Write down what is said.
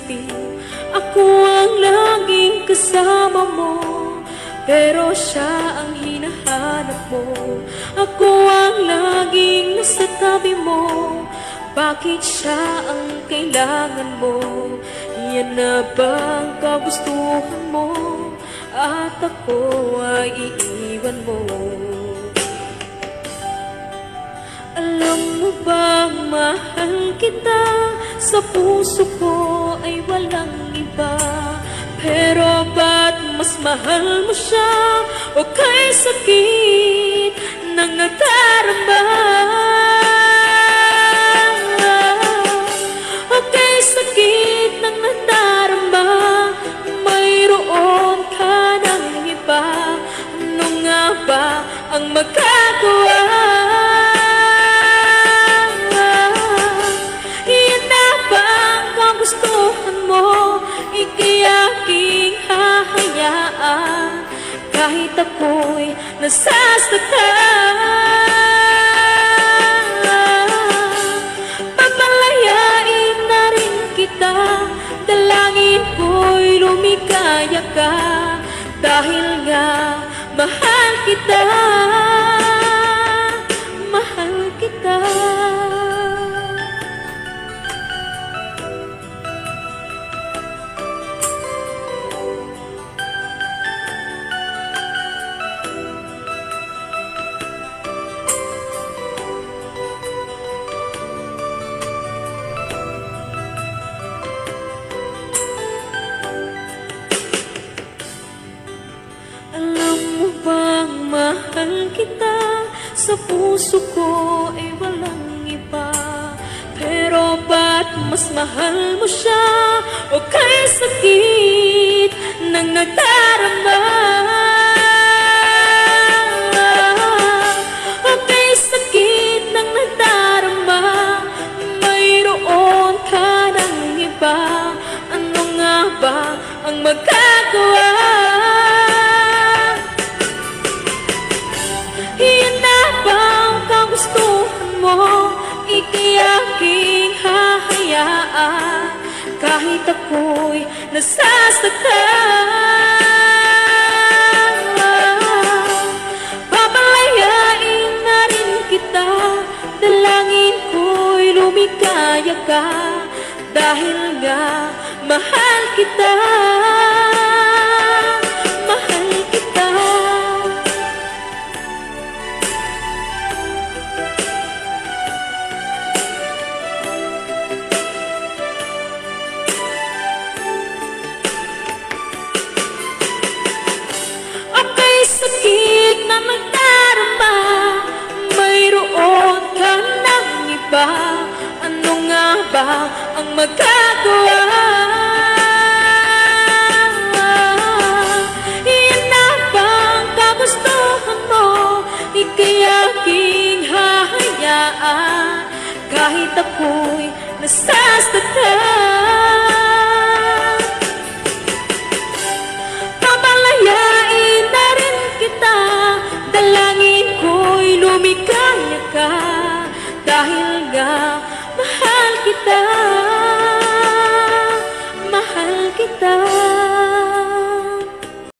isipin, ako ang laging kasama mo, pero siya ang hinahanap mo. Ako ang laging nasa tabi mo, bakit siya ang kailangan mo? Yan na bang kagustuhan mo? At ako ay iiwan mo. Alam mo bang mahal kita? Sa puso ko ay walang iba. Pero ba't mas mahal mo siya? O kay sakit ng nadarama? O kay sakit ng nadarama, mayroon ka ng iba. Ano nga ba ang magagawa? Iyan na ba ang gustuhan mo? Ika'y aking hahayaan, kahit ako'y nasasaktan. Papalayain na rin kita, dalangin ko'y lumikaya ka, dahil nga mahal kita, mahal kita. Mahal kita, sa puso ko ay walang iba. Pero ba't mas mahal mo siya? O kay sakit ng nadarama? O kay sakit ng nadarama, mayroon ka ng iba. Ano nga ba ang magagawa? Iyan na ba ang kagustuhan mo? Ika'y aking hahayaan, kahit ako'y nasasaktan. Papalayain na rin kita, dalangin ko'y lumikaya ka, dahil nga mahal kita, mahal kita. Sakit na magdarama, mayroon ka ng iba. Ano nga ba ang magagawa? Iyan na ba ang kagustuhan mo? Ika'y aking hahayaan, kahit ako'y nasasaktan.